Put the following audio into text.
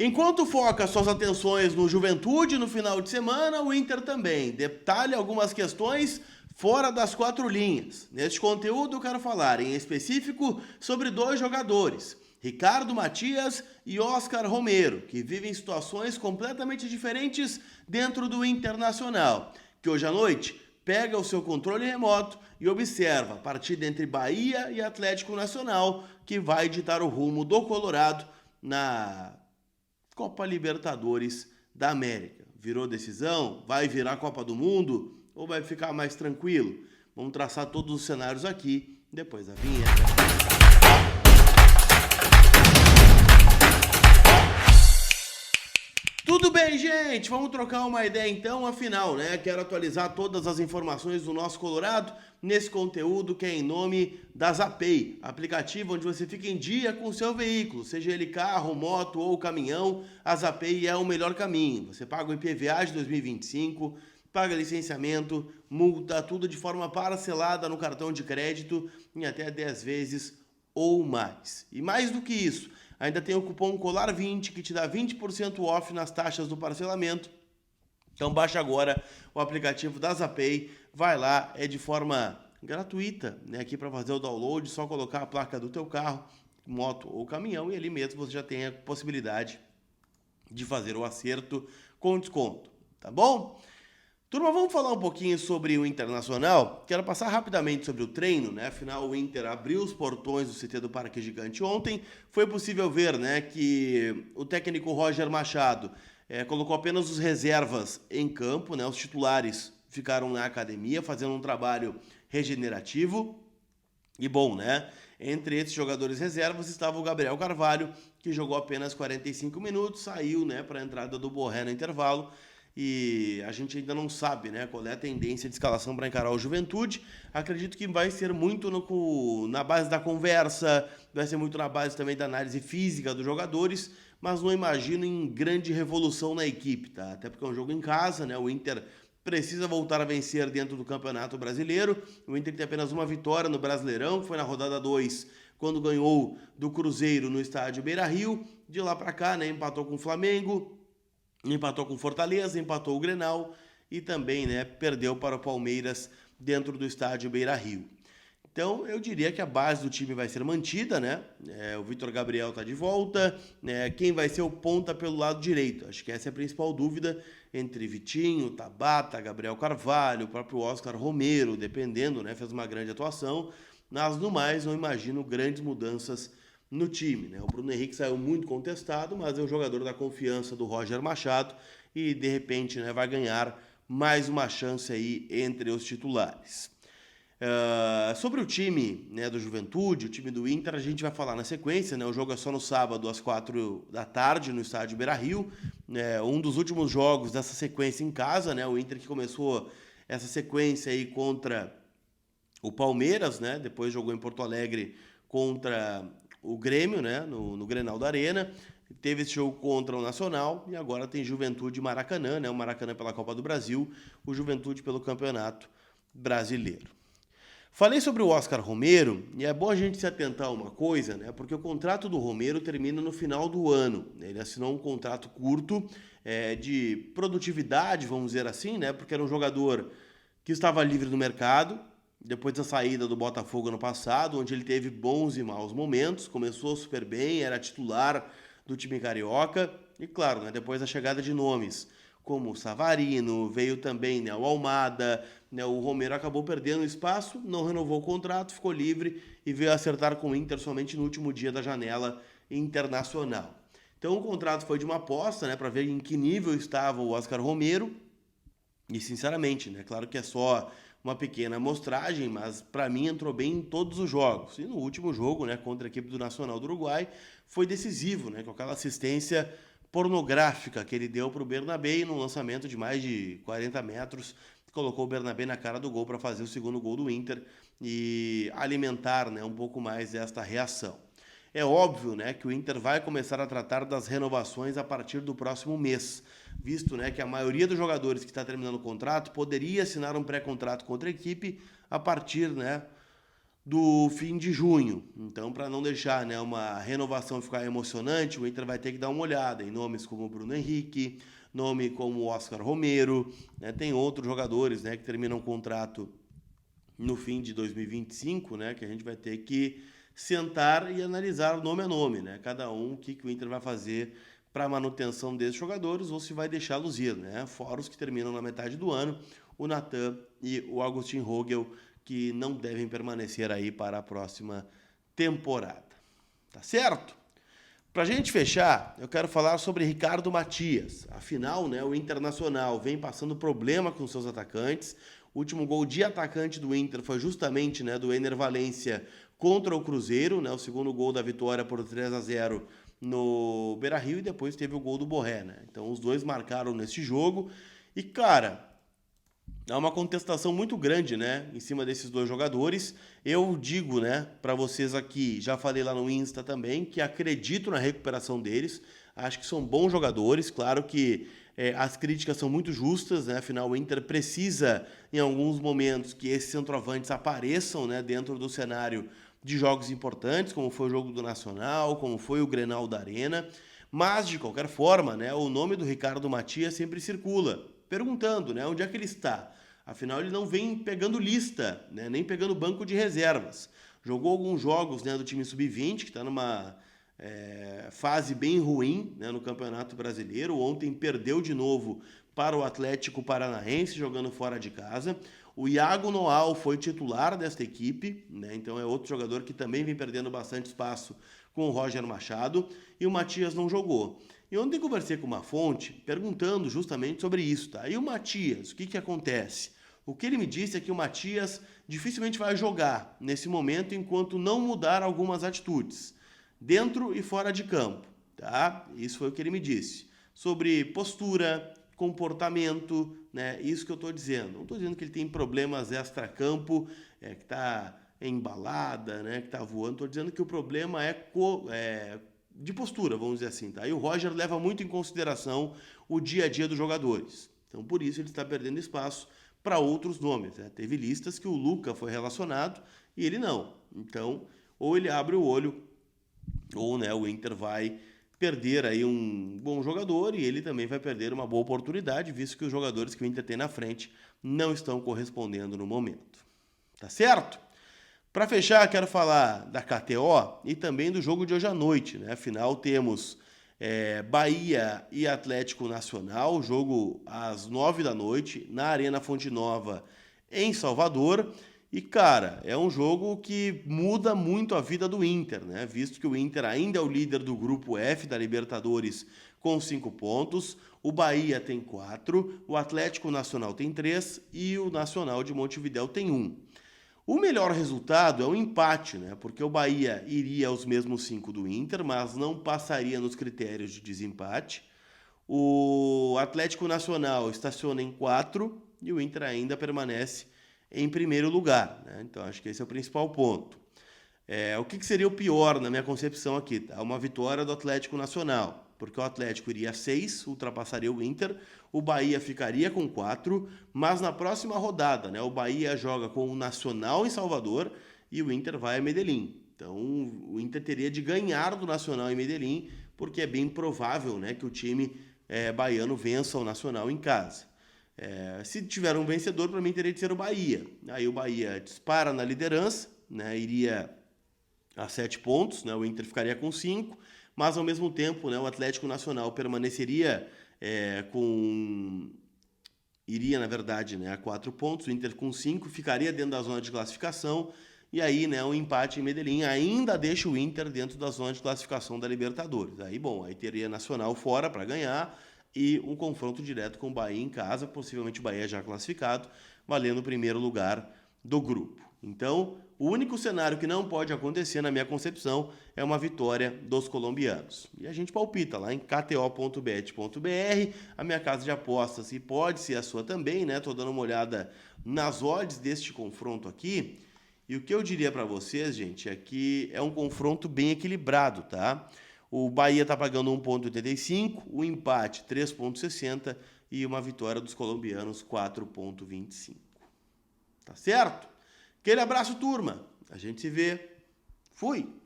Enquanto foca suas atenções no Juventude no final de semana, o Inter também detalha algumas questões fora das quatro linhas. Neste conteúdo eu quero falar em específico sobre dois jogadores, Ricardo Matias e Oscar Romero, que vivem situações completamente diferentes dentro do Internacional, que hoje à noite pega o seu controle remoto e observa a partida entre Bahia e Atlético Nacional, que vai ditar o rumo do Colorado na Copa Libertadores da América. Virou decisão? Vai virar Copa do Mundo? Ou vai ficar mais tranquilo? Vamos traçar todos os cenários aqui, depois da vinheta. Tudo bem, gente? Vamos trocar uma ideia então, afinal, né? Quero atualizar todas as informações do nosso Colorado nesse conteúdo que é em nome da Zapay, aplicativo onde você fica em dia com o seu veículo, seja ele carro, moto ou caminhão, a Zapay é o melhor caminho. Você paga o IPVA de 2025, paga licenciamento, multa, tudo de forma parcelada no cartão de crédito em até 10 vezes ou mais. E mais do que isso, ainda tem o cupom COLAR20 que te dá 20% off nas taxas do parcelamento. Então baixa agora o aplicativo da Zapay, vai lá, é de forma gratuita, né, aqui para fazer o download, só colocar a placa do teu carro, moto ou caminhão e ali mesmo você já tem a possibilidade de fazer o acerto com desconto, tá bom? Turma, vamos falar um pouquinho sobre o Internacional. Quero passar rapidamente sobre o treino, né? Afinal, o Inter abriu os portões do CT do Parque Gigante ontem. Foi possível ver, né, que o técnico Roger Machado colocou apenas os reservas em campo, né? Os titulares ficaram na academia fazendo um trabalho regenerativo. E bom, né? Entre esses jogadores reservas estava o Gabriel Carvalho, que jogou apenas 45 minutos, saiu, né, para a entrada do Borré no intervalo. E a gente ainda não sabe, né, qual é a tendência de escalação para encarar o Juventude. Acredito que vai ser muito na base da conversa, vai ser muito na base também da análise física dos jogadores, mas não imagino em grande revolução na equipe, tá? Até porque é um jogo em casa, né? O Inter precisa voltar a vencer dentro do Campeonato Brasileiro. O Inter tem apenas uma vitória no Brasileirão, que foi na rodada 2, quando ganhou do Cruzeiro no estádio Beira-Rio. De lá para cá, né, empatou com o Flamengo, empatou com Fortaleza, empatou o Grenal e também, né, perdeu para o Palmeiras dentro do estádio Beira-Rio. Então, eu diria que a base do time vai ser mantida, né? O Vitor Gabriel está de volta, né? Quem vai ser o ponta pelo lado direito? Acho que essa é a principal dúvida entre Vitinho, Tabata, Gabriel Carvalho, o próprio Oscar Romero, dependendo, né? Fez uma grande atuação, mas no mais não imagino grandes mudanças no time, né? O Bruno Henrique saiu muito contestado, mas é um jogador da confiança do Roger Machado e de repente, né, vai ganhar mais uma chance aí entre os titulares. Sobre o time, né, do Juventude, o time do Inter, a gente vai falar na sequência, né? O jogo é só no sábado às 4 da tarde no estádio Beira-Rio, né? Um dos últimos jogos dessa sequência em casa, né? O Inter que começou essa sequência aí contra o Palmeiras, né? Depois jogou em Porto Alegre contra o Grêmio, né, no Grenal da Arena, teve esse jogo contra o Nacional e agora tem Juventude e Maracanã, né, o Maracanã pela Copa do Brasil, o Juventude pelo Campeonato Brasileiro. Falei sobre o Oscar Romero e é bom a gente se atentar a uma coisa, né, porque o contrato do Romero termina no final do ano. Ele assinou um contrato curto de produtividade, vamos dizer assim, né, porque era um jogador que estava livre no mercado, depois da saída do Botafogo no passado, onde ele teve bons e maus momentos, começou super bem, era titular do time carioca, e claro, né, depois da chegada de nomes como o Savarino, veio também, né, o Almada, né, o Romero acabou perdendo espaço, não renovou o contrato, ficou livre e veio acertar com o Inter somente no último dia da janela internacional. Então o contrato foi de uma aposta, né, para ver em que nível estava o Oscar Romero, e sinceramente, né, claro que é só uma pequena amostragem, mas para mim entrou bem em todos os jogos. E no último jogo, né, contra a equipe do Nacional do Uruguai, foi decisivo, né, com aquela assistência pornográfica que ele deu para o Bernabé num lançamento de mais de 40 metros, colocou o Bernabé na cara do gol para fazer o segundo gol do Inter e alimentar, né, um pouco mais esta reação. É óbvio, né, que o Inter vai começar a tratar das renovações a partir do próximo mês, visto, né, que a maioria dos jogadores que está terminando o contrato poderia assinar um pré-contrato com outra equipe a partir, né, do fim de junho. Então, para não deixar, né, uma renovação ficar emocionante, o Inter vai ter que dar uma olhada em nomes como Bruno Henrique, nome como Oscar Romero, né, tem outros jogadores, né, que terminam o contrato no fim de 2025, né, que a gente vai ter que sentar e analisar nome a nome, né, cada um, o que o Inter vai fazer para a manutenção desses jogadores ou se vai deixá-los ir, né, fora os que terminam na metade do ano, o Natan e o Agustin Rogel, que não devem permanecer aí para a próxima temporada. Tá certo? Para a gente fechar, eu quero falar sobre Ricardo Matias. Afinal, né, o Internacional vem passando problema com seus atacantes. O último gol de atacante do Inter foi justamente, né, do Ener Valencia contra o Cruzeiro, né, o segundo gol da vitória por 3-0 no Beira-Rio e depois teve o gol do Borré. Né? Então os dois marcaram nesse jogo e, cara, há uma contestação muito grande, né, em cima desses dois jogadores. Eu digo, né, para vocês aqui, já falei lá no Insta também, que acredito na recuperação deles. Acho que são bons jogadores. Claro que as críticas são muito justas, né? Afinal, o Inter precisa, em alguns momentos, que esses centroavantes apareçam, né, dentro do cenário de jogos importantes, como foi o jogo do Nacional, como foi o Grenal da Arena. Mas, de qualquer forma, né, o nome do Ricardo Matias sempre circula, perguntando, né, onde é que ele está. Afinal, ele não vem pegando lista, né, nem pegando banco de reservas. Jogou alguns jogos, né, do time sub-20, que está numa fase bem ruim, né, no Campeonato Brasileiro. Ontem perdeu de novo para o Atlético Paranaense, jogando fora de casa. O Iago Noal foi titular desta equipe, né, então é outro jogador que também vem perdendo bastante espaço com o Roger Machado, e o Matias não jogou. E ontem eu conversei com uma fonte perguntando justamente sobre isso, tá? E o Matias, o que acontece? O que ele me disse é que o Matias dificilmente vai jogar nesse momento enquanto não mudar algumas atitudes, dentro e fora de campo, tá? Isso foi o que ele me disse. Sobre postura, comportamento, né? Isso que eu estou dizendo. Não estou dizendo que ele tem problemas extra-campo, que está embalada, né? Que está voando. Estou dizendo que o problema é de postura, vamos dizer assim, tá? E o Roger leva muito em consideração o dia a dia dos jogadores. Então, por isso, ele está perdendo espaço para outros nomes, né? Teve listas que o Luca foi relacionado e ele não. Então, ou ele abre o olho, ou, né, o Inter vai perder aí um bom jogador e ele também vai perder uma boa oportunidade, visto que os jogadores que o Inter tem na frente não estão correspondendo no momento. Tá certo? Para fechar, quero falar da KTO e também do jogo de hoje à noite, né? Afinal, temos Bahia e Atlético Nacional, jogo às 9 da noite, na Arena Fonte Nova, em Salvador. E, cara, é um jogo que muda muito a vida do Inter, né? Visto que o Inter ainda é o líder do grupo F da Libertadores com 5 pontos, o Bahia tem 4, o Atlético Nacional tem 3 e o Nacional de Montevidéu tem 1. O melhor resultado é o empate, né? Porque o Bahia iria aos mesmos 5 do Inter, mas não passaria nos critérios de desempate. O Atlético Nacional estaciona em 4 e o Inter ainda permanece em primeiro lugar, né? Então acho que esse é o principal ponto. O que seria o pior na minha concepção aqui? Tá? Uma vitória do Atlético Nacional, porque o Atlético iria a 6, ultrapassaria o Inter, o Bahia ficaria com 4, mas na próxima rodada, né, o Bahia joga com o Nacional em Salvador e o Inter vai a Medellín. Então o Inter teria de ganhar do Nacional em Medellín, porque é bem provável, né, que o time baiano vença o Nacional em casa. Se tiver um vencedor, para mim teria de ser o Bahia. Aí o Bahia dispara na liderança, né, iria a 7 pontos, né, o Inter ficaria com 5, mas ao mesmo tempo, né, o Atlético Nacional permaneceria iria, na verdade, né, a 4 pontos, o Inter com 5 ficaria dentro da zona de classificação, e aí, né, um empate em Medellín ainda deixa o Inter dentro da zona de classificação da Libertadores. Aí, bom, aí teria Nacional fora para ganhar e um confronto direto com o Bahia em casa, possivelmente o Bahia já classificado, valendo o primeiro lugar do grupo. Então, o único cenário que não pode acontecer, na minha concepção, é uma vitória dos colombianos. E a gente palpita lá em kto.bet.br, a minha casa de apostas, e pode ser a sua também, né? Tô dando uma olhada nas odds deste confronto aqui. E o que eu diria para vocês, gente, é que é um confronto bem equilibrado, tá? O Bahia tá pagando 1,85, o empate 3,60 e uma vitória dos colombianos 4,25. Tá certo? Aquele abraço, turma. A gente se vê. Fui!